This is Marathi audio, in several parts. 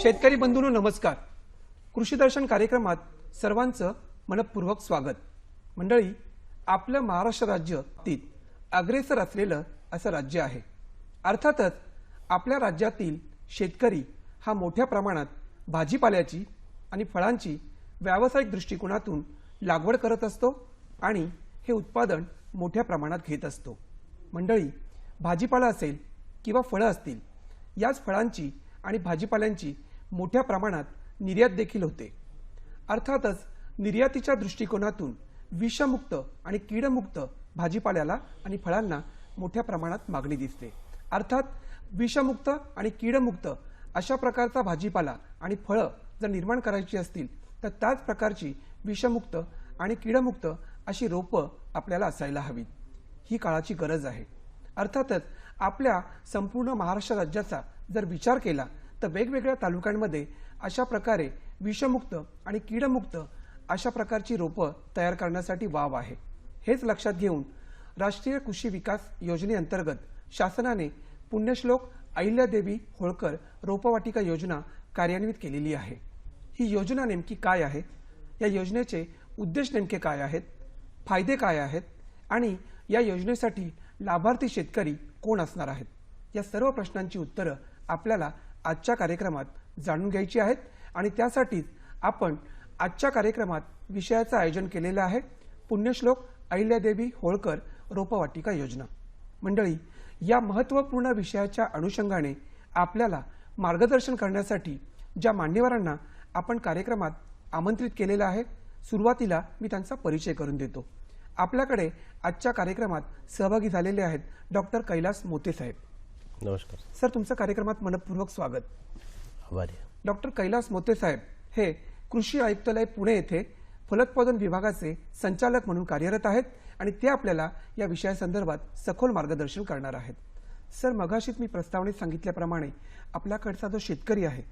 शेतकरी बंधूंनो नमस्कार. कृषी दर्शन कार्यक्रमात सर्वांचं मनपूर्वक स्वागत. मंडळी, आपलं महाराष्ट्र राज्य अग्रेसर असलेलं असं राज्य आहे. अर्थातच आपल्या राज्यातील शेतकरी हा मोठ्या प्रमाणात भाजीपाल्याची आणि फळांची व्यावसायिक दृष्टिकोनातून लागवड करत असतो आणि हे उत्पादन मोठ्या प्रमाणात घेत असतो. मंडळी, भाजीपाला असेल किंवा फळं असतील, याच फळांची आणि भाजीपाल्यांची मोठ्या प्रमाणात निर्यात देखील होते. अर्थातच निर्यातीच्या दृष्टिकोनातून विषमुक्त आणि कीडमुक्त भाजीपाल्याला आणि फळांना मोठ्या प्रमाणात मागणी दिसते. अर्थात विषमुक्त आणि कीडमुक्त अशा प्रकारचा भाजीपाला आणि फळं जर निर्माण करायची असतील तर त्याच प्रकारची विषमुक्त आणि कीडमुक्त अशी रोपं आपल्याला असायला हवीत. ही काळाची गरज आहे. अर्थातच आपल्या संपूर्ण महाराष्ट्र राज्याचा जर विचार केला तर वेगवेगळ्या तालुक्यांमध्ये अशा प्रकारे विषमुक्त आणि कीडमुक्त अशा प्रकारची रोपं तयार करण्यासाठी वाव आहे. हेच लक्षात घेऊन राष्ट्रीय कृषी विकास योजनेअंतर्गत शासनाने पुण्यश्लोक अहिल्यादेवी होळकर रोपवाटिका योजना कार्यान्वित केलेली आहे. ही योजना नेमकी काय आहे, या योजनेचे उद्देश नेमके काय आहेत, फायदे काय आहेत आणि या योजनेसाठी लाभार्थी शेतकरी कोण असणार आहेत, या सर्व प्रश्नांची उत्तरं आपल्याला आजच्या कार्यक्रमात जाणून घ्यायची आहेत. आणि त्यासाठीच आपण आजच्या कार्यक्रमात विषयाचं आयोजन केलेलं आहे, पुण्यश्लोक अहिल्यादेवी होळकर रोपवाटिका योजना. मंडळी, या महत्त्वपूर्ण विषयाच्या अनुषंगाने आपल्याला मार्गदर्शन करण्यासाठी ज्या मान्यवरांना आपण कार्यक्रमात आमंत्रित केलेलं आहे, सुरुवातीला मी त्यांचा परिचय करून देतो. आपल्याकडे आजच्या कार्यक्रमात सहभागी झालेले आहेत डॉक्टर कैलास मोते साहेब. नमस्कार सर, तुमचं कार्यक्रमात मनपूर्वक स्वागत. आभारी. डॉक्टर कैलास मोते साहेब हे कृषी आयुक्तालय पुणे येथे फलोत्पादन विभागाचे संचालक म्हणून कार्यरत आहेत आणि ते आपल्याला या विषयासंदर्भात सखोल मार्गदर्शन करणार आहेत. सर, मगाशीच मी प्रस्तावनेत सांगितल्याप्रमाणे आपल्याकडचा जो शेतकरी आहे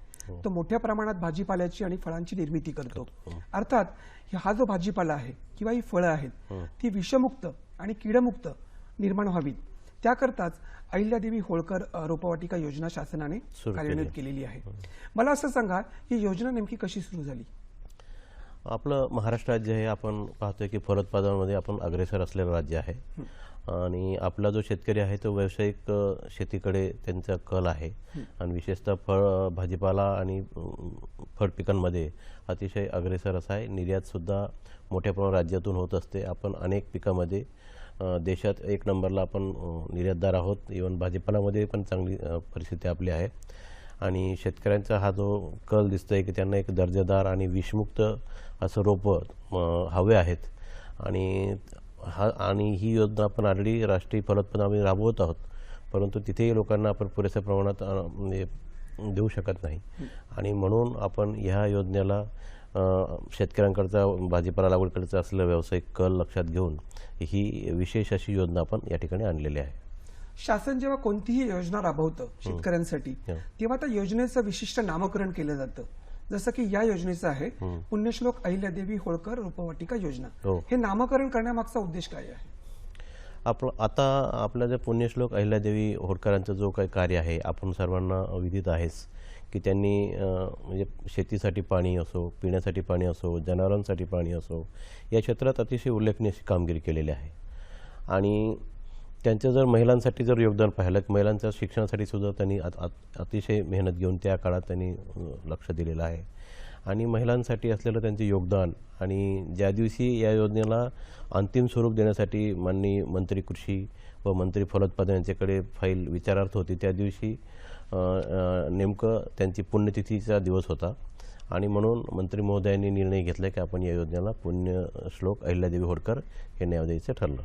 तो मोठ्या प्रमाणात भाजीपाल्याची आणि फळांची निर्मिती करतो. अर्थात हा जो भाजीपाला आहे किंवा ही फळं आहेत ती विषमुक्त आणि कीडमुक्त निर्माण व्हावीत, त्याकरताच अहिल्यादेवी होळकर रोपवाटिका योजना शासनाने कार्यान्वित केलेली आहे. मला असं सांगा, ही योजना नेमकी कशी सुरू झाली? आपलं महाराष्ट्र राज्य हे आपण पाहतोय की फलोत्पादनामध्ये आपण अग्रेसर असलेलं राज्य आहे आणि आपला जो शेतकरी आहे तो व्यावसायिक शेतीकडे त्यांचा कल आहे आणि विशेषतः फळ भाजीपाला आणि फळ पिकांमध्ये अतिशय अग्रेसर असा आहे. निर्यातसुद्धा मोठ्या प्रमाणात राज्यातून होत असते. आपण अनेक पिकामध्ये देशात एक नंबरला आपण निर्यातदार आहोत. इव्हन भाजीपाल्यामध्ये पण चांगली परिस्थिती आपली आहे आणि शेतकऱ्यांचा हा जो कल दिसतोय की त्यांना एक दर्जेदार आणि विषमुक्त असं रोपं हवे आहेत आणि ही योजना आपण ऑलरेडी राष्ट्रीय फलोत्पादनामध्ये राबवत आहोत, परंतु तिथेही लोकांना आपण पुरेशा प्रमाणात म्हणजे देऊ शकत नाही आणि म्हणून आपण ह्या योजनेला शेतकऱ्यांकडचा भाजीपाला लागवडकडचा असलेला व्यावसायिक कल लक्षात घेऊन ही विशेष अशी योजना आपण या ठिकाणी आणलेली आहे. शासन जेव्हा कोणतीही योजना राबवतं शेतकऱ्यांसाठी तेव्हा त्या योजनेचं विशिष्ट नामकरण केलं जातं. जसं की या योजनेचं आहे पुण्यश्लोक अहिल्यादेवी होळकर रोपवाटिका योजना. हे नामकरण करण्यामागचा उद्देश काय आहे? आता आपला जे पुण्यश्लोक अहिल्यादेवी होळकरांचं जो काही कार्य आहे आपण सर्वांना विदित आहेच की त्यांनी म्हणजे शेतीसाठी पाणी असो, पिण्यासाठी पाणी असो, जनावरांसाठी पाणी असो, या क्षेत्रात अतिशय उल्लेखनीय अशी कामगिरी केलेली आहे. आणि त्यांचं जर महिलांसाठी जर योगदान पाहिलं की महिलांच्या शिक्षणासाठी सुद्धा त्यांनी अतिशय मेहनत घेऊन त्या काळात त्यांनी लक्ष दिलेलं आहे आणि महिलांसाठी असलेलं त्यांचे योगदान. आणि ज्या दिवशी या योजनेला अंतिम स्वरूप देण्यासाठी माननीय मंत्री कृषी व मंत्री फलोत्पादन यांच्याकडे फाईल विचारार्थ होती, त्या दिवशी नेमकं त्यांची पुण्यतिथीचा दिवस होता आणि म्हणून मंत्री महोदयांनी निर्णय घेतला की आपण या योजनेला पुण्यश्लोक अहिल्यादेवी होळकर हे नाव द्यायचं ठरलं.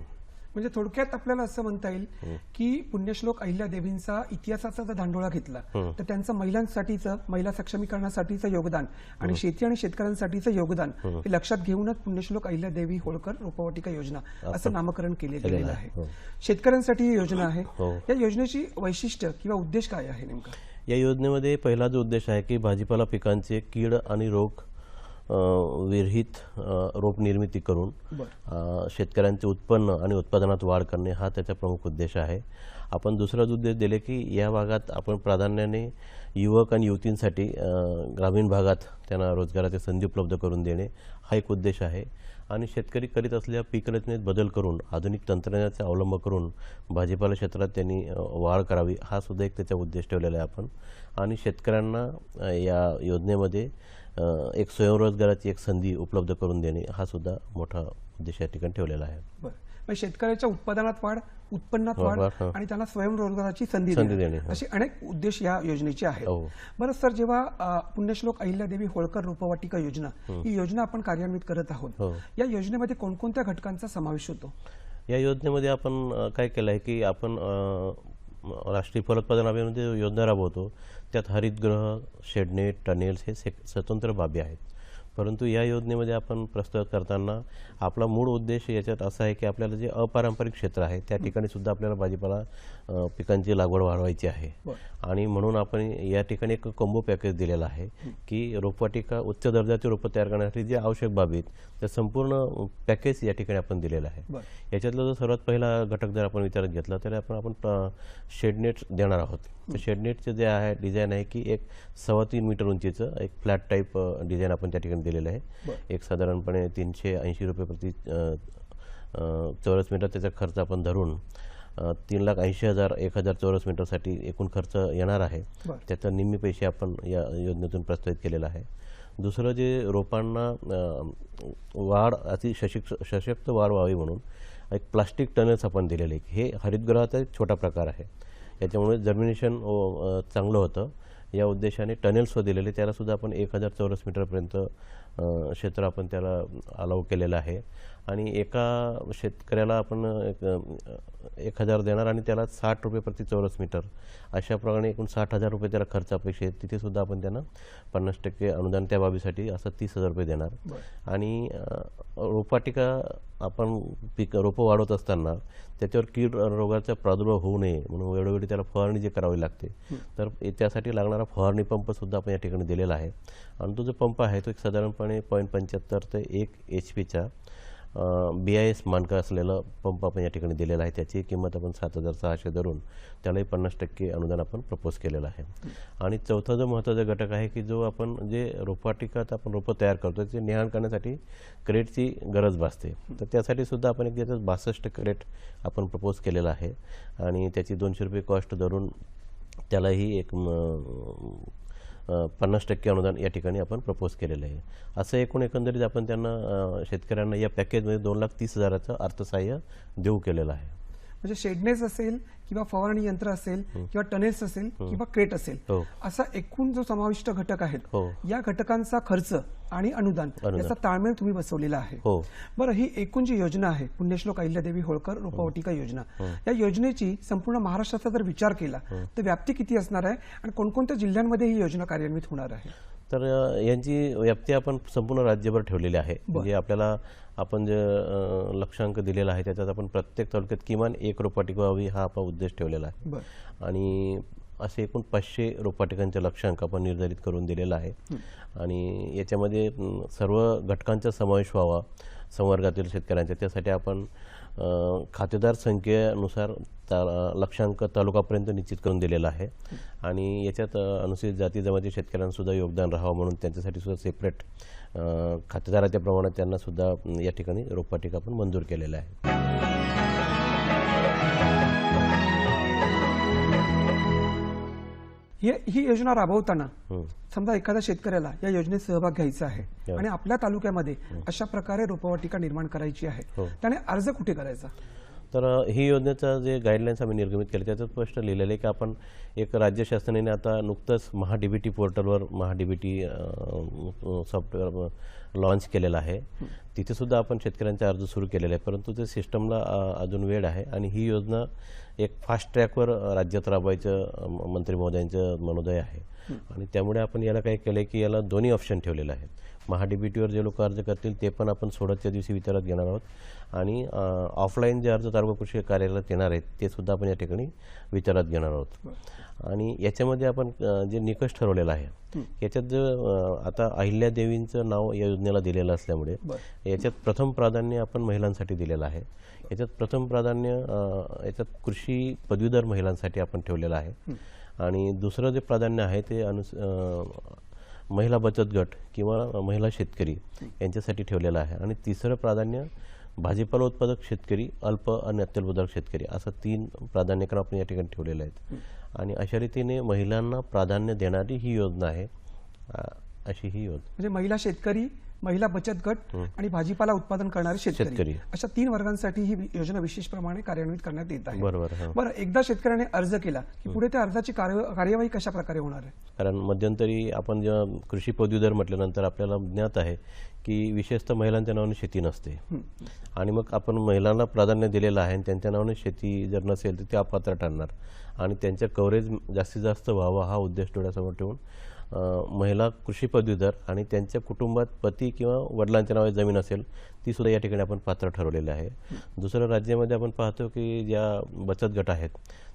म्हणजे थोडक्यात आपल्याला असं म्हणता येईल की पुण्यश्लोक अहिल्यादेवींचा इतिहासाचा जर धांडोळा घेतला तर त्यांचं महिलांसाठीचं, महिला सक्षमीकरणासाठीचं योगदान आणि शेती आणि शेतकऱ्यांसाठीचं योगदान हे लक्षात घेऊनच पुण्यश्लोक अहिल्यादेवी होळकर रोपवाटिका योजना असं नामकरण गेलेलं आहे. शेतकऱ्यांसाठी ही योजना आहे. या योजनेची वैशिष्ट्य किंवा उद्देश काय आहे नेमका? या योजनेमध्ये पहिला जो उद्देश आहे की भाजीपाला पिकांचे कीड आणि रोग विरहित रोप निर्मिती करून शेतकऱ्यांचे उत्पन्न आणि उत्पादनात वाढ करणे हा त्याचा प्रमुख उद्देश आहे. आपण दुसरा उद्देश दिले की या भागात आपण प्राधान्याने युवक आणि युवतींसाठी ग्रामीण भागात त्यांना रोजगाराच्या संधी उपलब्ध करून देणे हा एक उद्देश आहे. आणि शेतकरी करीत असलेल्या पीक रचनेत बदल करून आधुनिक तंत्रज्ञानाचा अवलंब करून भाजीपाला क्षेत्रात त्यांनी वाढ करावी हा सुद्धा एक त्याचा उद्देश ठेवलेला आहे आपण. आणि शेतकऱ्यांना या योजनेमध्ये एक स्वयंरोजगाराची एक संधी उपलब्ध करून देणे हा सुद्धा मोठा उद्देश या ठिकाणी ठेवलेला आहे. बरं, शेतकऱ्याच्या उत्पादनात वाढ, उत्पन्नात वाढ आणि त्यांना स्वयंरोजगाराची संधी देणे असे अनेक उद्देश या योजनेचे आहेत. बरं सर, जेव्हा पुण्यश्लोक अहिल्यादेवी होळकर रोपवाटिका योजना ही योजना आपण कार्यान्वित करत आहोत, या योजनेमध्ये कोणकोणत्या घटकांचा समावेश होतो? या योजनेमध्ये आपण काय केलं आहे की आपण राष्ट्रीय फलोत्पादन अभियानामध्ये योजना राबवतो. त्यात हरितगृह, शेडनेट, टनेल्स हे स्वतंत्र बाबी आहेत. परंतु या योजनेमध्ये आपण प्रस्तुत करताना आपला मूळ उद्देश याच्यात असा आहे की आपल्याला जे अपारंपरिक क्षेत्र आहे त्या ठिकाणी सुद्धा आपल्याला भाजीपाला पिकांची लागवड वाढवायची आहे. आणि म्हणून आपण या ठिकाणी एक कॉम्बो पॅकेज दिलेला आहे की रोपवाटिका उच्च दर्जाची रोपं तयार करण्यासाठी जे आवश्यक बाबी आहेत त्या संपूर्ण पॅकेज या ठिकाणी आपण दिलेलं आहे. याच्यातला जो सर्वात पहिला घटक जर आपण विचारात घेतला तर आपण शेडनेट देणार आहोत. तर शेडनेटचं जे आहे डिझाईन आहे की एक 3.25 मीटर उंचीचं एक फ्लॅट टाईप डिझाईन आपण त्या ठिकाणी दिलेलं आहे. एक साधारणपणे 380 रुपये प्रति चौरस मीटर त्याचा खर्च आपण धरून 3,80,000 1,000 चौरस मीटरसाठी एकूण खर्च येणार आहे. त्याचा निम्मे पैसे आपण या योजनेतून प्रस्तावित केलेला आहे. दुसरं जे रोपांना वाढ अति सशक्त वाढ व्हावी म्हणून एक प्लास्टिक टनेल्स आपण दिलेले. हे हरितगृहाचा एक छोटा प्रकार आहे. याच्यामुळे जर्मिनेशन चांगलं होतं. या उद्देशाने टनेल्स दिलेले त्यालासुद्धा आपण 1,000 चौरस मीटरपर्यंत क्षेत्र आपण त्याला अलाउ केलेलं आहे. आणि एका शेतकऱ्याला आपण 1,000 देणार आणि त्याला 60 रुपये प्रति चौरस मीटर अशा प्रकारे एकूण 60,000 रुपये त्याला खर्च अपेक्षित आहे. तिथेसुद्धा आपण त्यांना 50% अनुदान त्या बाबीसाठी असं 30,000 रुपये देणार. आणि रोपवाटिका आपण रोपं वाढवत असताना त्याच्यावर कीड रोगाचा प्रादुर्भाव होऊ नये म्हणून वेळोवेळी त्याला फवारणी जे करावी लागते तर त्यासाठी लागणारा फवारणी पंपसुद्धा आपण या ठिकाणी दिलेला आहे. आणि तो जो पंप आहे तो एक साधारणपणे 0.75 ते 1 HP BIS मानक असलेला पंप आपण या ठिकाणी दिलेला आहे. त्याची किंमत आपण 7,600 धरून त्यालाही 50% अनुदान आपण प्रपोज केलेलं आहे. आणि चौथा जो महत्त्वाचा घटक आहे की जो आपण जे रोपवाटिकात आपण रोपं तयार करतो त्याचे नेहाण करण्यासाठी क्रेटची गरज भासते. तर त्यासाठी सुद्धा आपण एक त्याच्यात 62 क्रेट आपण प्रपोज केलेला आहे. आणि त्याची 200 रुपये कॉस्ट धरून त्यालाही एक 50% अनुदान या ठिकाणी आपण प्रपोज केलेलं आहे. असं एकूण एकंदरीत आपण त्यांना शेतकऱ्यांना या पॅकेजमध्ये 2,30,000चं अर्थसहाय्य देऊ केलेलं आहे. म्हणजे शेडनेस असेल किंवा फवारणी यंत्र असेल किंवा टनेल्स असेल किंवा क्रेट असेल असा एकूण जो समाविष्ट घटक आहेत या घटकांचा खर्च आणि अनुदान याचा ताळमेळ तुम्ही बसवलेला आहे. बरं, ही एकूण जी योजना आहे पुण्यश्लोक अहिल्यादेवी होळकर रोपवाटिका योजना, या योजनेची संपूर्ण महाराष्ट्राचा जर विचार केला तर व्याप्ती किती असणार आहे आणि कोणकोणत्या जिल्ह्यांमध्ये ही योजना कार्यान्वित होणार आहे? तर यांची व्याप्ती आपण संपूर्ण राज्यभर ठेवलेली आहे. म्हणजे आपल्याला आपण जे लक्षांक दिलेला आहे त्याच्यात आपण प्रत्येक तालुक्यात किमान 1 रोपवाटिका व्हावी हा आपला उद्देश ठेवलेला आहे. आणि असे एकूण 500 रोपवाटिकांचे लक्षांक आपण निर्धारित करून दिलेला आहे. आणि याच्यामध्ये सर्व घटकांचा समावेश व्हावा संवर्गातील शेतकऱ्यांच्या. त्यासाठी आपण खातेदार संख्येनुसार लक्षांक तालुकापर्यंत निश्चित करून दिलेला आहे. आणि याच्यात अनुसूचित जाती जमाती शेतकऱ्यांसुद्धा योगदान राहावं म्हणून त्यांच्यासाठी सुद्धा सेपरेट खातेदाराच्या प्रमाणात त्यांना सुद्धा या ठिकाणी रोपवाटिका आपण मंजूर केलेला आहे. ही योजना राबवताना समजा एखाद्या शेतकऱ्याला या योजनेत सहभाग घ्यायचा आहे आणि आपल्या तालुक्यामध्ये अशा प्रकारे रोपवाटिका निर्माण करायची आहे, त्याने अर्ज कुठे करायचा? तर ही योजनेचं जे गाईडलाईन्स आम्ही निर्गमित केले त्याच्यात स्पष्ट लिहिलेलं आहे की आपण एक राज्य शासनाने आता नुकतंच महाडीबीटी पोर्टलवर महाडीबीटी सॉफ्टवेअर लॉन्च केलेलं आहे. तिथे सुद्धा आपण शेतकऱ्यांचे अर्ज सुरू केलेले आहे, परंतु ते सिस्टमला अजून वेळ आहे आणि ही योजना एक फास्ट ट्रॅकवर राज्यात राबवायचं मंत्री महोदयांचं मनोदय आहे. आणि त्यामुळे आपण याला काय केलं आहे की याला दोन्ही ऑप्शन ठेवलेलं आहे. महाडीबीटीवर जे लोक अर्ज करतील ते पण आपण सोडतच्या दिवशी विचारात घेणार आहोत आणि ऑफलाईन जे अर्ज तालुका कृषी कार्यालयात येणार आहेत ते सुद्धा आपण या ठिकाणी विचारात घेणार आहोत. आणि याच्यामध्ये आपण जे निकष ठरवलेला आहे याच्यात जो आता अहिल्यादेवींचं नाव या योजनेला दिलेलं असल्यामुळे याच्यात प्रथम प्राधान्य आपण महिलांसाठी दिलेलं आहे. याच्यात प्रथम प्राधान्य याच्यात कृषी पदवीधर महिलांसाठी आपण ठेवलेलं आहे. आणि दुसरं जे प्राधान्य आहे ते महिला बचत गट किंवा महिला शेतकरी यांच्यासाठी ठेवलेलं आहे. आणि तिसरं प्राधान्य भाजीपाला उत्पादक शेतकरी, अल्प आणि अत्यल्प शेतकरी असं 3 प्राधान्यक्रम आपण या ठिकाणी ठेवलेले आहेत. आणि अशा रीतीने महिलांना प्राधान्य देणारी ही योजना आहे. अशी ही योजना म्हणजे महिला शेतकरी, महिला बचत गट आणि भाजीपाला उत्पादन करणारे शेतकरी अशा 3 वर्गांसाठी ही योजना विशेष प्रमाणे कार्यान्वित करण्यात येत आहे. बरं, एकदा शेतकऱ्याने अर्ज केला की पुढे त्या अर्जाची कार्यवाही कशा प्रकारे होणार आहे? कारण मध्यंतरी आपण जेव्हा कृषी पदवीधर म्हटल्यानंतर आपल्याला ज्ञात आहे की विशेषतः महिलांच्या नावाने शेती नसते आणि मग आपण महिलांना प्राधान्य दिलेलं आहे आणि त्यांच्या नावाने शेती जर नसेल तर ते अपात्र ठरणार आणि त्यांचं कव्हरेज जास्तीत जास्त व्हावा हा उद्देश डोळ्यासमोर ठेवून महिला कृषी पदवीधर आणि त्यांच्या कुटुंबात पती किंवा वडिलांच्या नावाची जमीन असेल ती सुद्धा या ठिकाणी आपण पात्र ठरवलेले आहे. दुसरं राज्यामध्ये आपण पाहतो की ज्या बचत गट आहेत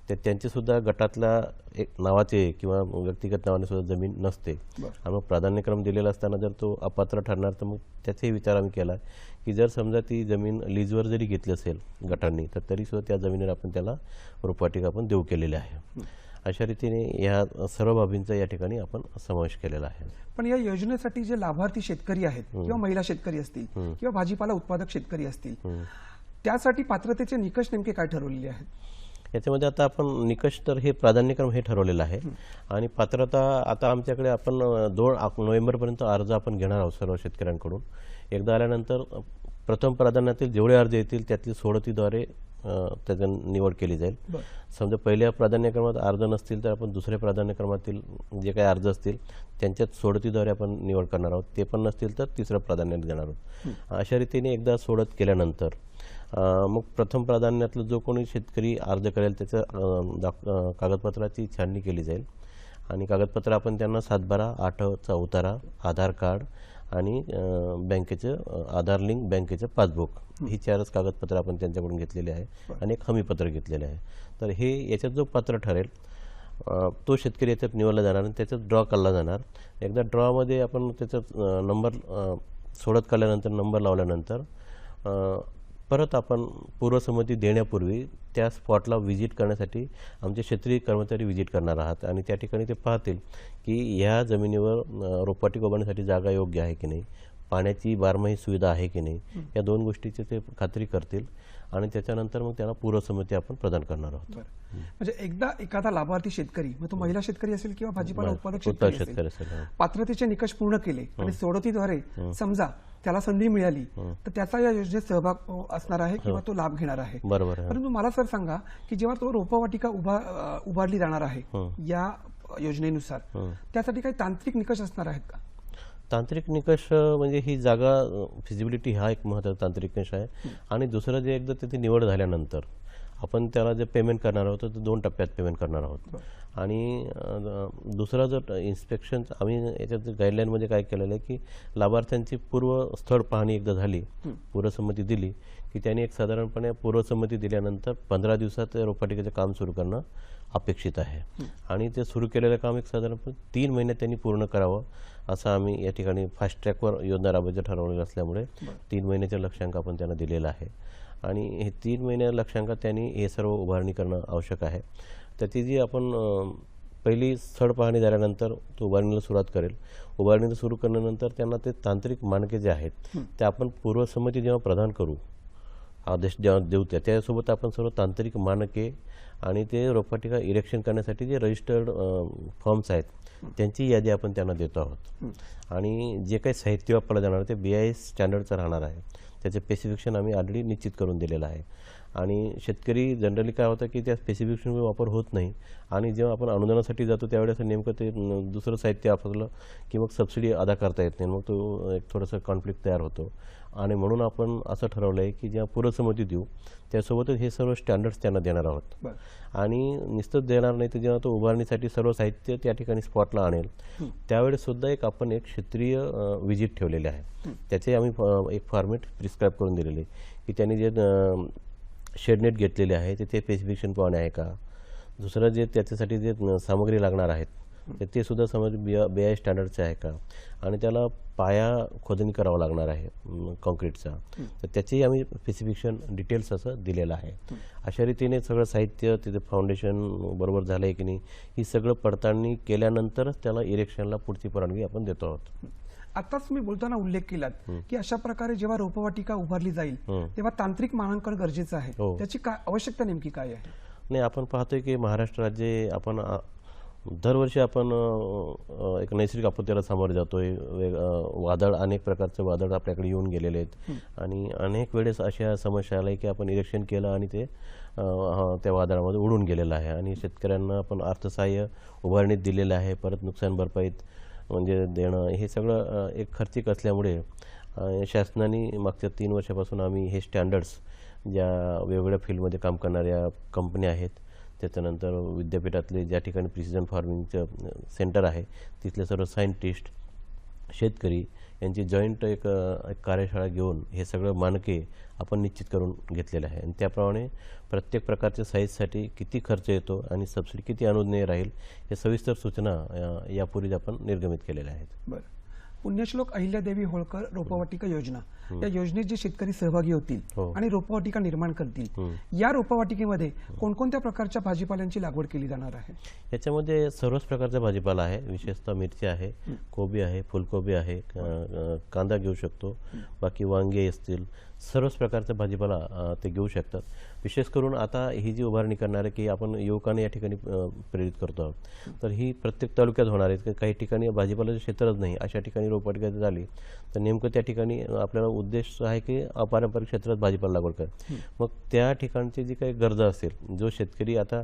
ते त्यांचे सुद्धा गटातल्या एक नावाचे किंवा व्यक्तिगत नावाने सुद्धा जमीन नसते आणि मग प्राधान्यक्रम दिलेला असताना जर तो अपात्र ठरणार तर मग त्याचाही विचार आम्ही केला की जर समजा ती जमीन लीजवर जरी घेतली असेल गटांनी तर तरी सुद्धा त्या जमिनीवर आपण त्याला रोपवाटिका आपण देऊ केलेले आहे. अशा रीतीने या सर्व बाबींचा या ठिकाणी आपण समावेश केलेला आहे. पण या योजनेसाठी जे लाभार्थी शेतकरी आहेत किंवा महिला शेतकरी असतील किंवा भाजीपाला उत्पादक शेतकरी असतील त्यासाठी पात्रतेचे निकष नेमके काय ठरवलेले आहेत? याच्यामध्ये आता आपण निकष तर हे प्राधान्यक्रम हे ठरवलेलं आहे आणि पात्रता आता आमच्याकडे आपण 2 नोव्हेंबरपर्यंत अर्ज आपण घेणार आहोत सर्व शेतकऱ्यांकडून. एकदा आल्यानंतर प्रथम प्राधान्यातील जेवढे अर्ज येतील त्यातील सोडतीद्वारे त्याची निवड केली जाईल. समजा पहिल्या प्राधान्यक्रमात अर्ज नसतील तर आपण दुसऱ्या प्राधान्यक्रमातील जे काही अर्ज असतील त्यांच्यात सोडतीद्वारे आपण निवड करणार आहोत. ते पण नसतील तर तिसरं प्राधान्य देणार आहोत. अशा रीतीने एकदा सोडत केल्यानंतर मग प्रथम प्राधान्यातलं जो कोणी शेतकरी अर्ज करेल त्याच्या कागदपत्राची छाननी केली जाईल आणि कागदपत्र आपण त्यांना 7/12, 8चा उतारा, आधार कार्ड आणि बँकेचं आधार लिंक बँकेचं पासबुक ही 4च कागदपत्र आपण त्यांच्याकडून घेतलेले आहे आणि एक हमीपत्र घेतलेले आहे. तर हे याच्यात जो पात्र ठरेल तो शेतकरी याच्यात निवडला जाणार आणि त्याच्यात ड्रॉ काढला जाणार. एकदा ड्रॉमध्ये आपण त्याच्यात नंबर सोडत काढल्यानंतर नंबर लावल्यानंतर परत आपण पूर्वसंमती देण्यापूर्वी त्या स्पॉटला व्हिजिट करण्यासाठी आमचे क्षेत्रीय कर्मचारी व्हिजिट करणार आहात आणि त्या ठिकाणी ते पाहतील की ह्या जमिनीवर रोपवाटिका उभारण्यासाठी जागा योग्य आहे की नाही, पाण्याची बारमाही सुविधा आहे की नाही, या 2 गोष्टीची ते खात्री करतील आणि त्याच्यानंतर मग त्यांना पूर्वसंमती आपण प्रदान करणार आहोत. म्हणजे एकदा एखादा लाभार्थी शेतकरी मग तो महिला शेतकरी असेल किंवा भाजीपाला उत्पादक शेतकरी असेल पात्रतेचे निकष पूर्ण केले आणि सोडतीद्वारे समजा त्याला संधी मिळाली तर त्याचा या योजनेत सहभाग असणार आहे किंवा तो लाभ घेणार आहे. बरोबर. परंतु मला सर सांगा की जेव्हा तो रोपवाटिका उभारली जाणार आहे या योजनेनुसार त्यासाठी काही तांत्रिक निकष असणार आहेत का? तांत्रिक निकष म्हणजे ही जागा फिजिबिलिटी हा एक महत्त्वाचा तांत्रिक निकष आहे. आणि दुसरं जे एकदा त्याची निवड झाल्यानंतर आपण त्याला जे पेमेंट करणार आहोत तर 2 टप्प्यात पेमेंट करणार आहोत. आणि दुसरा जर इन्स्पेक्शन आम्ही याच्यात गाईडलाईनमध्ये काय केलेलं आहे की लाभार्थ्यांची पूर्वस्थळ पाहणी एकदा झाली, पूर्वसंमती दिली की त्यांनी एक साधारणपणे पूर्वसंमती दिल्यानंतर 15 दिवसात रोपवाटिकेचं काम सुरू करणं अपेक्षित आहे. आणि ते सुरू केलेलं काम एक साधारणपणे 3 महिन्यात त्यांनी पूर्ण करावं असं आम्ही या ठिकाणी फास्ट ट्रॅकवर योजना राबवायचं ठरवलेलं असल्यामुळे 3 महिन्याचं लक्ष्यांक आपण त्यांना दिलेलं आहे. आणि हे 3 महिन्या लक्ष्यांकात त्यांनी हे सर्व उभारणी करणं आवश्यक आहे. त्याची जी आपण पहिली स्थळ पाहणी झाल्यानंतर तो उभारणीला सुरुवात करेल. उभारणीला सुरू करण्यानंतर त्यांना ते तांत्रिक मानके जे आहेत ते आपण पूर्वसंमती जेव्हा प्रदान करू, आदेश जेव्हा देऊ त्याच्यासोबत आपण सर्व तांत्रिक मानके आणि ते रोपवाटिका इरेक्शन करण्यासाठी जे रजिस्टर्ड फॉर्म्स आहेत त्यांची यादी आपण त्यांना देतो आहोत. आणि जे काही साहित्य वापरलं जाणार ते BIS स्टँडर्डचं राहणार आहे. त्याचे स्पेसिफिकेशन आम्ही ऑलरेडी निश्चित करून दिलेलं आहे. आणि शेतकरी जनरली काय होतं की त्या स्पेसिफिकेशनचा वापर होत नाही आणि जेव्हा आपण अनुदानासाठी जातो त्यावेळेस नेमकं ते दुसरं साहित्य वापरलं की मग सबसिडी अदा करता येत नाही, मग तो एक थोडंसं कॉन्फ्लिक्ट तयार होतो. आणि म्हणून आपण असं ठरवलं आहे की जेव्हा पूर्वसंमती देऊ त्यासोबतच हे सर्व स्टँडर्ड्स त्यांना देणार आहोत. आणि नुसतंच देणार नाही तर जेव्हा तो उभारणीसाठी सर्व साहित्य त्या ठिकाणी स्पॉटला आणेल त्यावेळेस सुद्धा आपण एक क्षेत्रीय व्हिजिट ठेवलेले आहे. त्याचे आम्ही एक फॉर्मेट प्रिस्क्राईब करून दिलेले की त्यांनी जे शेडनेट घेतलेले आहे ते स्पेसिफिकेशन प्रमाणे आहे का, दुसरं जे त्याच्यासाठी जे सामग्री लागणार आहेत तर ते सुद्धा समज BI स्टँडर्डचे आहे का, आणि त्याला पाया खोदणी करावं लागणार आहे कॉन्क्रीटचा, तर त्याचेही आम्ही स्पेसिफिकेशन डिटेल्स असं दिलेलं आहे. अशा रीतीने सगळं साहित्य तिथे फाउंडेशन बरोबर झालं आहे की नाही ही सगळं पडताळणी केल्यानंतरच त्याला इरेक्शनला पुढची परवानगी आपण देतो आहोत. आताच मी बोलताना उल्लेख केलात की अशा प्रकारे जेव्हा रोपवाटिका उभारली जाईल तेव्हा तांत्रिक मानांकन गरजेचं आहे. त्याची काय आवश्यकता नेमकी काय आहे? नाही, आपण पाहतोय की महाराष्ट्र राज्य आपण दरवर्षी आपण एक नैसर्गिक आपत्तीला सामोरे जातोय. वादळ, अनेक प्रकारचे वादळ आपल्याकडे येऊन गेलेले आहेत आणि अनेक वेळेस अशा समस्या आल्या की आपण इलेक्शन केलं आणि ते त्या वादळामध्ये उडून गेलेलं आहे आणि शेतकऱ्यांना आपण अर्थसहाय्य उभारणीत दिलेलं आहे, परत नुकसान भरपाईत म्हणजे देणं, हे सगळं एक खर्चिक असल्यामुळे शासनाने मागच्या 3 वर्षापासून आम्ही हे स्टँडर्ड्स ज्या वेगवेगळ्या फील्डमध्ये काम करणाऱ्या कंपन्या आहेत, त्याच्यानंतर विद्यापीठातले ज्या ठिकाणी प्रिसिजन फार्मिंगचं सेंटर आहे तिथले सर्व सायंटिस्ट, शेतकरी यांची जॉईंट एक कार्यशाळा घेऊन हे सगळं मानके आपण निश्चित करून घेतलेलं आहे आणि त्याप्रमाणे प्रत्येक प्रकारच्या साईजसाठी किती खर्च येतो आणि सबसिडी किती अनुज्ञेय राहील हे सविस्तर सूचना यापूर्वीच आपण निर्गमित केलेल्या आहेत. बरं, पुण्यश्लोक अहिल्यादेवी होळकर रोपवाटिका योजना, या योजनेत जे शेतकरी सहभागी होतील आणि रोपवाटिका निर्माण करतील, या रोपवाटिकेमध्ये कोणकोणत्या प्रकारच्या भाजीपाल्यांची लागवड केली जाणार आहे? याच्यामध्ये सर्वच प्रकारचा भाजीपाला आहे, विशेषतः मिरची आहे, कोबी आहे, फुलकोबी आहे, कांदा घेऊ शकतो, बाकी वांगे असतील, सर्वच प्रकारचा भाजीपाला ते घेऊ शकतात. विशेष करून आता ही जी उभारणी करणार आहे की आपण युवकांना या ठिकाणी प्रेरित करतो आहोत, तर ही प्रत्येक तालुक्यात होणार आहे. काही ठिकाणी भाजीपाल्याचं क्षेत्रच नाही, अशा ठिकाणी रोपवाटिका झाली तर नेमकं त्या ठिकाणी आपल्याला उद्देश आहे की अपारंपरिक क्षेत्रात भाजीपाला लागवड कर. मग त्या ठिकाणची जी काही गरज असेल, जो शेतकरी आता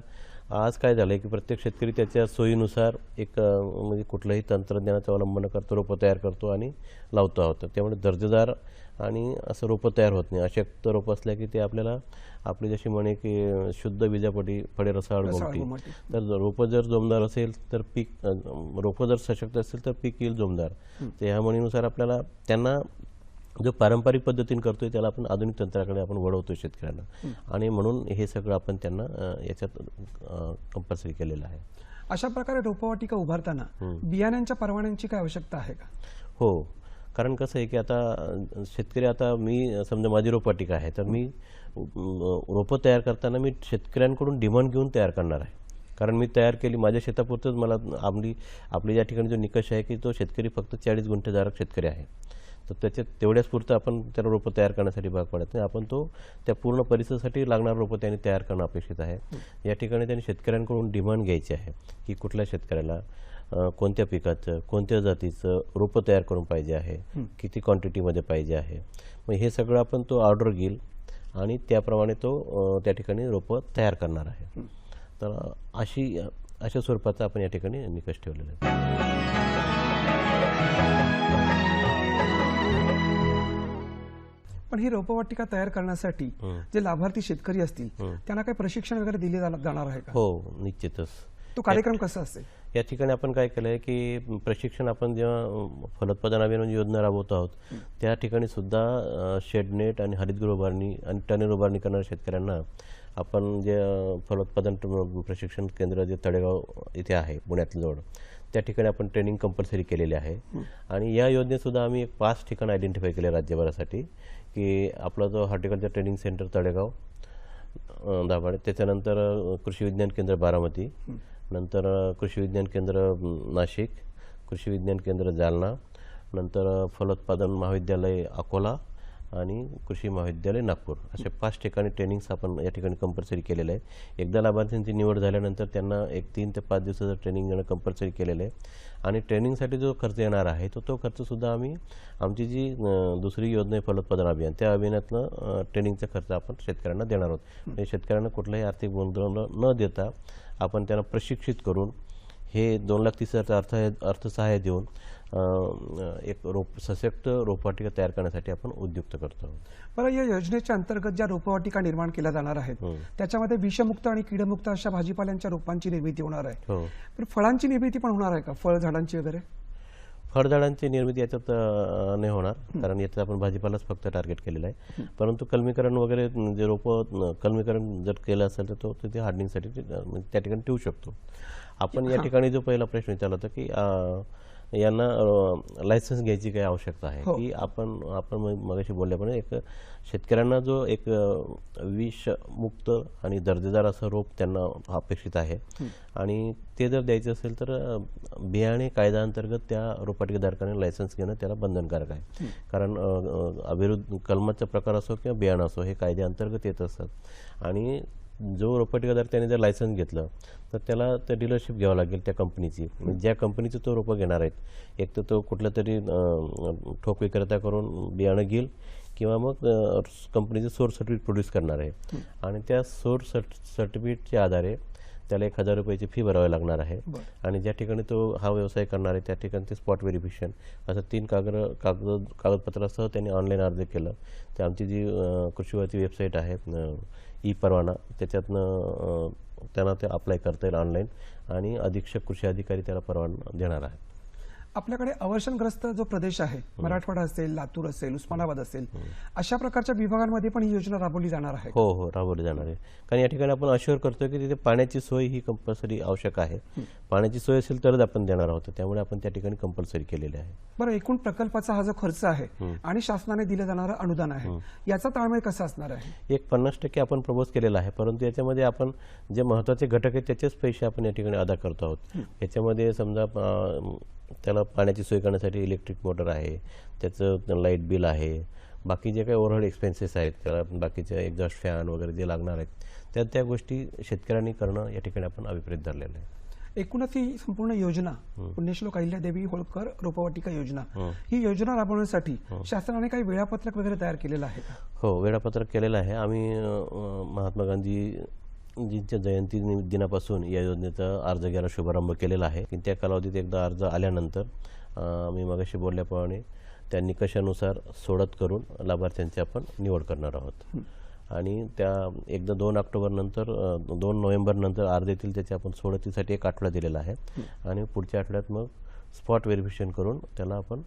आज काय झालं आहे की प्रत्येक शेतकरी त्याच्या सोयीनुसार एक म्हणजे कुठलंही तंत्रज्ञानाचा अवलंब करतो, रोपं तयार करतो आणि लावतो आहोत. त्यामुळे दर्जेदार आणि असं रोपं तयार होत नाही. अशक्त रोपं असल्या की ते आपल्याला आपली जशी म्हणे की शुद्ध बीजापटी फळे रसाळ गोमटी, तर रोपं जर जोमदार असेल तर पीक, रोपं जर सशक्त असेल तर पीक येईल जोमदार. तर ह्या म्हणीनुसार आपल्याला त्यांना जो पारंपरिक पद्धतीने करतोय त्याला आपण आधुनिक तंत्राकडे आपण वळवतोय शेतकऱ्यांना, आणि म्हणून हे सगळं आपण त्यांना याच्यात कंपल्सरी केलेलं आहे. अशा प्रकारे रोपवाटिका उभारताना बियाण्यांच्या परवान्यांची काय आवश्यकता आहे का? हो, कारण कसं आहे की आता शेतकरी, आता मी समजा माझी रोपवाटिका आहे तर मी रोपं तयार करताना मी शेतकऱ्यांकडून डिमांड घेऊन तयार करणार आहे. कारण मी तयार केली माझ्या शेतापुरतंच, मला आपली या ठिकाणी जो निकष आहे की तो शेतकरी फक्त 40 गुंठेधारक शेतकरी आहे, तर त्याच्यात तेवढ्याच पुरतं आपण त्याला रोपं तयार करण्यासाठी भाग पडत नाही. आपण तो त्या पूर्ण परिसरासाठी लागणारं रोपं त्यांनी तयार करणं अपेक्षित आहे. या ठिकाणी त्यांनी शेतकऱ्यांकडून डिमांड घ्यायची आहे की कुठल्या शेतकऱ्याला कोणत्या पिकाचं, कोणत्या जातीचं रोपं तयार करून पाहिजे आहे, किती क्वांटिटीमध्ये पाहिजे आहे. मग हे सगळं आपण तो ऑर्डर घेईल आणि त्याप्रमाणे तो त्या ठिकाणी रोपं तयार करणार आहे. तर अशा स्वरूपाचा आपण या ठिकाणी निकष ठेवलेला आहे. पण ही रोपवाटिका तयार करण्यासाठी जे लाभार्थी शेतकरी असतील त्यांना काही प्रशिक्षण वगैरे दिले जाणार आहे का? हो, निश्चितच. तो कार्यक्रम कसा असेल? या ठिकाणी आपण काय केलं आहे की प्रशिक्षण आपण जेव्हा फलोत्पादन अभियान योजना राबवत आहोत त्या ठिकाणी सुद्धा शेडनेट आणि हरितगृह उभारणी आणि टनेल उभारणी करणाऱ्या शेतकऱ्यांना आपण जे फलोत्पादन प्रशिक्षण केंद्र जे तळेगाव इथे आहे पुण्यातल्या जवळ, त्या ठिकाणी आपण ट्रेनिंग कंपल्सरी केलेली आहे. आणि या योजनेतसुद्धा आम्ही एक 5 ठिकाण आयडेंटिफाय केले राज्यभरासाठी की आपला जो horticulture training centre Talegaon Dabhade, त्याच्यानंतर कृषी विज्ञान केंद्र बारामती, नंतर कृषी विज्ञान केंद्र नाशिक, कृषी विज्ञान केंद्र जालना, नंतर फलोत्पादन महाविद्यालय अकोला आणि कृषी महाविद्यालय नागपूर असे 5 ठिकाणी ट्रेनिंग्स आपण या ठिकाणी कंपल्सरी केलेलं आहे. एकदा लाभार्थ्यांची निवड झाल्यानंतर त्यांना एक 3 ते 5 दिवसाचं ट्रेनिंग देणं कंपल्सरी केलेलं आहे. आणि ट्रेनिंगसाठी जो खर्च येणार आहे तो खर्चसुद्धा आम्ही आमची जी दुसरी योजना आहे फलोत्पादन अभियान, त्या अभियानातनं ट्रेनिंगचा खर्च आपण शेतकऱ्यांना देणार आहोत. म्हणजे शेतकऱ्यांना कुठलाही आर्थिक गुंतवणूक न देता आपण त्यांना प्रशिक्षित करून हे 2,30,000चं अर्थसहाय्य देऊन एक सशक्त रोपवाटिका तयार करण्यासाठी आपण उद्युक्त करतो आहोत. बरं, या योजनेच्या अंतर्गत ज्या रोपवाटिका निर्माण केल्या जाणार आहेत त्याच्यामध्ये विषमुक्त आणि कीडमुक्त अशा भाजीपाल्यांच्या रोपांची निर्मिती होणार आहे. हो, पण फळांची निर्मिती पण होणार आहे का, फळ झाडांची वगैरे? फळझाडांची निर्मिती याच्यात नाही होणार, कारण याच्यात आपण भाजीपालाच फक्त टार्गेट केलेला आहे. परंतु कलमीकरण वगैरे जे रोपं कलमीकरण जर केलं असेल तर तो तिथे हार्डनिंगसाठी त्या ठिकाणी ठेवू शकतो आपण. या ठिकाणी जो पहिला प्रश्न विचारला होता की यांना लायसन्स घ्यायची काही आवश्यकता आहे की आपण मगाशी बोलल्याप्रमाणे एक शेतकऱ्यांना जो एक विषमुक्त आणि दर्जेदार असं रोप त्यांना अपेक्षित आहे. आणि ते जर द्यायचं असेल तर बियाणे कायद्याअंतर्गत त्या रोपवाटिकाधारकाने लायसन्स घेणं त्याला बंधनकारक आहे. कारण अविरुद्ध कलमाचा प्रकार असो किंवा बियाणं असो हे कायद्याअंतर्गत येत असतात. आणि जो रोपवाटिकाधारक त्याने जर लायसन्स घेतलं तर त्याला ते डीलरशिप घ्यावं लागेल त्या कंपनीची. ज्या कंपनीचं तो रोपं घेणार आहेत, एक तर तो कुठल्या तरी ठोक विक्रेता करून बियाणं घेईल किंवा मग कंपनीचं सोर्स सर्टिफिकेट प्रोड्यूस करणार आहे. आणि त्या सोर्स सर्टिफिकेटच्या आधारे त्याला 1,000 रुपयाची फी भरावी लागणार आहे. आणि ज्या ठिकाणी तो हा व्यवसाय करणार आहे त्या ठिकाणी ते स्पॉट व्हेरिफिकेशन असं 3 कागदपत्रासह त्यांनी ऑनलाईन अर्ज केलं तर आमची जी कृषीवरती वेबसाईट आहे ई परवाना, त्याच्यातनं त्यांना ते अप्लाय करता येईल ऑनलाईन आणि अधीक्षक कृषी अधिकारी त्याला परवाना देणार आहे. आपल्याकडे अवर्षणग्रस्त जो प्रदेश आहे, मराठवाडा असेल, लातूर असेल, उस्मानाबाद असेल, अशा प्रकारच्या विभागांमध्ये पण ही योजना राबवली जाणार आहे? हो, राबवली जाणार आहे. कारण या ठिकाणी आपण अश्युअर करतोय की तिथे पाण्याची सोय ही कंपल्सरी आवश्यक आहे. पाण्याची सोय असेल तरच आपण देणार आहोत, त्यामुळे आपण त्या ठिकाणी कंपल्सरी केलेली आहे. बरं, एकूण प्रकल्पाचा हा जो खर्च आहे आणि शासनाने दिलं जाणारं अनुदान आहे, याचा ताळमेळ कसा असणार आहे? एक 50% आपण प्रपोज केलेला आहे, परंतु याच्यामध्ये आपण जे महत्त्वाचे घटक आहेत त्याचेच पैसे आपण या ठिकाणी अदा करतो आहोत. याच्यामध्ये समजा त्याला पाण्याची सोय करण्यासाठी इलेक्ट्रिक मोटर आहे, त्याचं लाईट बिल आहे, बाकी जे काही ओव्हरहेड एक्सपेन्सेस आहेत त्याला बाकीचे एक्झॉस्ट फॅन वगैरे जे लागणार आहेत त्या गोष्टी शेतकऱ्यांनी करणं या ठिकाणी आपण अभिप्रेत धरलेलं आहे. एकूणच ही संपूर्ण योजना पुण्यश्लोक अहिल्यादेवी होळकर रोपवाटिका योजना, ही योजना राबवण्यासाठी शासनाने काही वेळापत्रक वगैरे तयार केलेलं आहे का? हो, वेळापत्रक केलेलं आहे. आम्ही महात्मा गांधीजींच्या जयंती दिनापासून या योजनेचा अर्ज घ्यायला शुभारंभ केलेला आहे. त्या कालावधीत एकदा अर्ज आल्यानंतर मी मगाशी बोलल्याप्रमाणे त्या निकषानुसार सोडत करून लाभार्थ्यांची आपण निवड करणार आहोत. आणि त्या एकदा 2 ऑक्टोबर नंतर 2 नोव्हेंबर नंतर अर्ज येतील त्याची आपण सोडतीसाठी एक आठवडा दिलेला आहे. आणि पुढच्या आठवड्यात मग स्पॉट व्हेरिफिकेशन करून त्याला आपण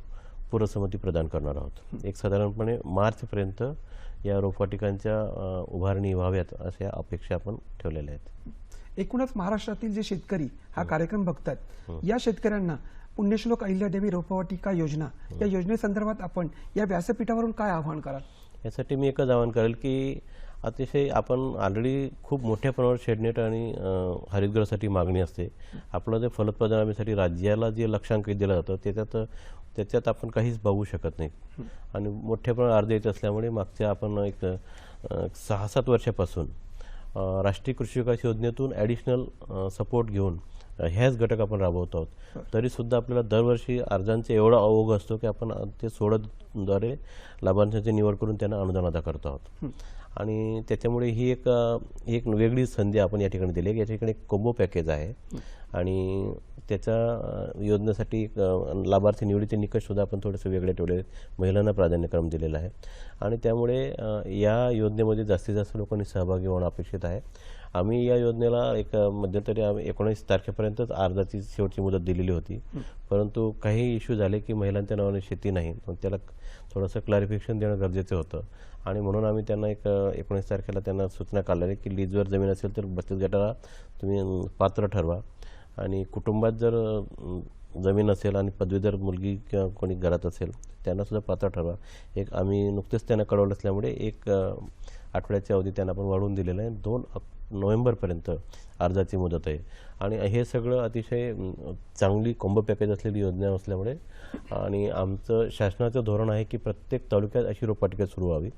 पूर्वसंमती प्रदान करणार आहोत. एक साधारणपणे मार्चपर्यंत या रोपवाटिकांच्या उभारणी व्हाव्यात अशा अपेक्षा आपण ठेवलेल्या आहेत. एकूणच महाराष्ट्रातील जे शेतकरी हा कार्यक्रम बघतात, या शेतकऱ्यांना पुण्यश्लोक अहिल्यादेवी रोपवाटिका योजना या योजनेसंदर्भात आपण या व्यासपीठावरून काय आवाहन कराल? यासाठी मी एकच आवाहन करेल की अतिशय आपण ऑलरेडी खूप मोठ्या प्रमाणावर शेडनेट आणि हरितगृहासाठी मागणी असते. आपलं जे फलोत्पादनासाठी राज्याला जे लक्ष्यांक दिलं जातं त्याच्यात आपण काहीच बघू शकत नाही. आणि मोठ्या प्रमाणात अर्ज येत असल्यामुळे मागच्या आपण एक 6-7 वर्षापासून राष्ट्रीय कृषी विकास योजनेतून ॲडिशनल सपोर्ट घेऊन ह्याच घटक आपण राबवतो आहोत. तरीसुद्धा आपल्याला दरवर्षी अर्जांचा एवढा अवघ असतो की आपण ते सोडतद्वारे लाभार्थ्यांची निवड करून त्यांना अनुदान अदा करतो आहोत. आणि त्याच्यामुळे ही एक वेगळी संधी आपण या ठिकाणी दिली. या ठिकाणी एक कोंबो पॅकेज आहे आणि त्याच्या योजनेसाठी लाभार्थी निवडीचे निकषसुद्धा आपण थोडेसे वेगळे ठेवले. महिलांना प्राधान्यक्रम दिलेला आहे आणि त्यामुळे या योजनेमध्ये जास्तीत जास्त लोकांनी सहभागी होणं अपेक्षित आहे. आम्ही या योजनेला एक मध्यंतरी 19 तारखेपर्यंतच अर्जाची शेवटची मुदत दिलेली होती, परंतु काही इश्यू झाले की महिलांच्या नावाने शेती नाही, त्याला थोडंसं क्लॅरिफिकेशन देणं गरजेचं होतं. आणि म्हणून आम्ही त्यांना 19 तारखेला त्यांना सूचना काढल्या की लीजवर जमीन असेल तर बचत गटाला तुम्ही पात्र ठरवा आणि कुटुंबात जर जमीन असेल आणि पदवीधर मुलगी किंवा कोणी घरात असेल त्यांना सुद्धा पात्र ठरवा. एक आम्ही नुकतेच त्यांना कळवलं असल्यामुळे एक आठवड्याच्या अवधी त्यांना आपण वाढवून दिलेलं आहे. 2 नोव्हेंबरपर्यंत अर्जाची मुदत आहे आणि हे सगळं अतिशय चांगली कॉम्बो पॅकेज असलेली योजना असल्यामुळे आणि आमचं शासनाचं धोरण आहे की प्रत्येक तालुक्यात अशी रोपवाटिका सुरू व्हावी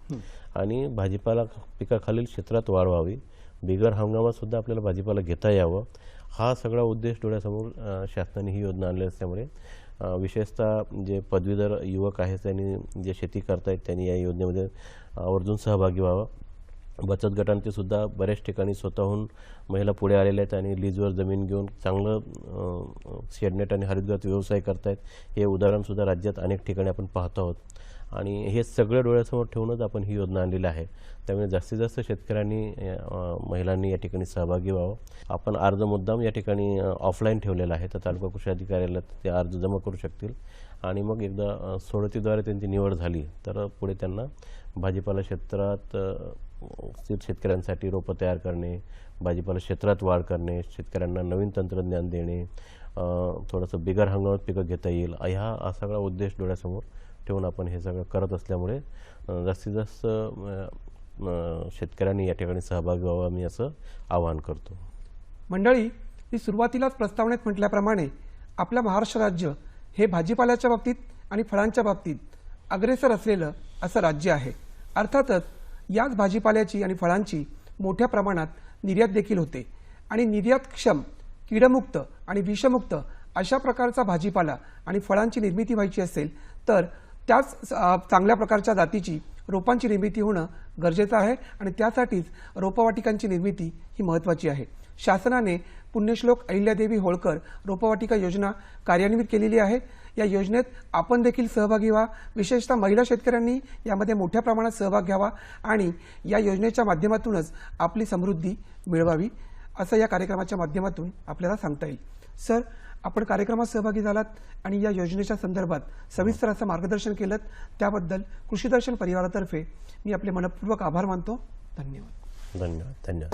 आणि भाजीपाला पिकाखालील क्षेत्रात वाढ व्हावी. बिगर हंगामात सुद्धा आपल्याला भाजीपाला घेता यावं हा सगळा उद्देश डोळ्यासमोर शासनाने ही योजना आणली असल्यामुळे विशेषतः जे पदवीधर युवक आहेत त्यांनी जे शेती करतायत त्यांनी या योजनेमध्ये आवर्जून सहभागी व्हावं. बचत गटांचे सुद्धा बऱ्याच ठिकाणी स्वतःहून महिला पुढे आलेल्या आहेत आणि लीजवर जमीन घेऊन चांगलं शेडनेट आणि हरितगृहात व्यवसाय करतायत. हे उदाहरणसुद्धा राज्यात अनेक ठिकाणी आपण पाहतो आहोत आणि हे सगळं डोळ्यासमोर ठेवूनच आपण ही योजना आणलेली आहे. त्यामुळे जास्तीत जास्त शेतकऱ्यांनी महिलांनी या ठिकाणी सहभागी व्हावं. आपण अर्ज मुद्दाम या ठिकाणी ऑफलाईन ठेवलेला आहे तर तालुका कृषी अधिकाऱ्याला ते अर्ज जमा करू शकतील आणि मग एकदा सोडतीद्वारे त्यांची निवड झाली तर पुढे त्यांना भाजीपाला क्षेत्रात शेतकऱ्यांसाठी रोपं तयार करणे, भाजीपाला क्षेत्रात वाढ करणे, शेतकऱ्यांना नवीन तंत्रज्ञान देणे, थोडंसं बिगर हंगामात पिकं घेता येईल हा सगळा उद्देश डोळ्यासमोर ठेवून आपण हे सगळं करत असल्यामुळे जास्तीत जास्त शेतकऱ्यांनी या ठिकाणी सहभागी व्हावा मी असं आवाहन करतो. मंडळी, मी सुरुवातीलाच प्रस्तावनेत म्हटल्याप्रमाणे आपलं महाराष्ट्र राज्य हे भाजीपाल्याच्या बाबतीत आणि फळांच्या बाबतीत अग्रेसर असलेलं असं राज्य आहे. अर्थातच याच भाजीपाल्याची आणि फळांची मोठ्या प्रमाणात निर्यात देखील होते आणि निर्यातक्षम, कीडमुक्त आणि विषमुक्त अशा प्रकारचा भाजीपाला आणि फळांची निर्मिती व्हायची असेल तर त्याच चांगल्या प्रकारच्या जातीची रोपांची निर्मिती होणं गरजेचं आहे आणि त्यासाठीच रोपवाटिकांची निर्मिती ही महत्त्वाची आहे. शासनाने पुण्यश्लोक अहिल्यादेवी होळकर रोपवाटिका योजना कार्यान्वित केलेली आहे. या योजनेत आपण देखील सहभागी व्हा. विशेषतः महिला शेतकऱ्यांनी यामध्ये मोठ्या प्रमाणात सहभाग घ्यावा आणि या योजनेच्या माध्यमातूनच आपली समृद्धी मिळवावी असं या कार्यक्रमाच्या माध्यमातून आपल्याला सांगता येईल. सर, आपण कार्यक्रमात सहभागी झालात आणि या योजनेच्या संदर्भात सविस्तर असं मार्गदर्शन केलं त्याबद्दल कृषीदर्शन परिवारातर्फे मी आपले मनपूर्वक आभार मानतो. धन्यवाद. धन्यवाद.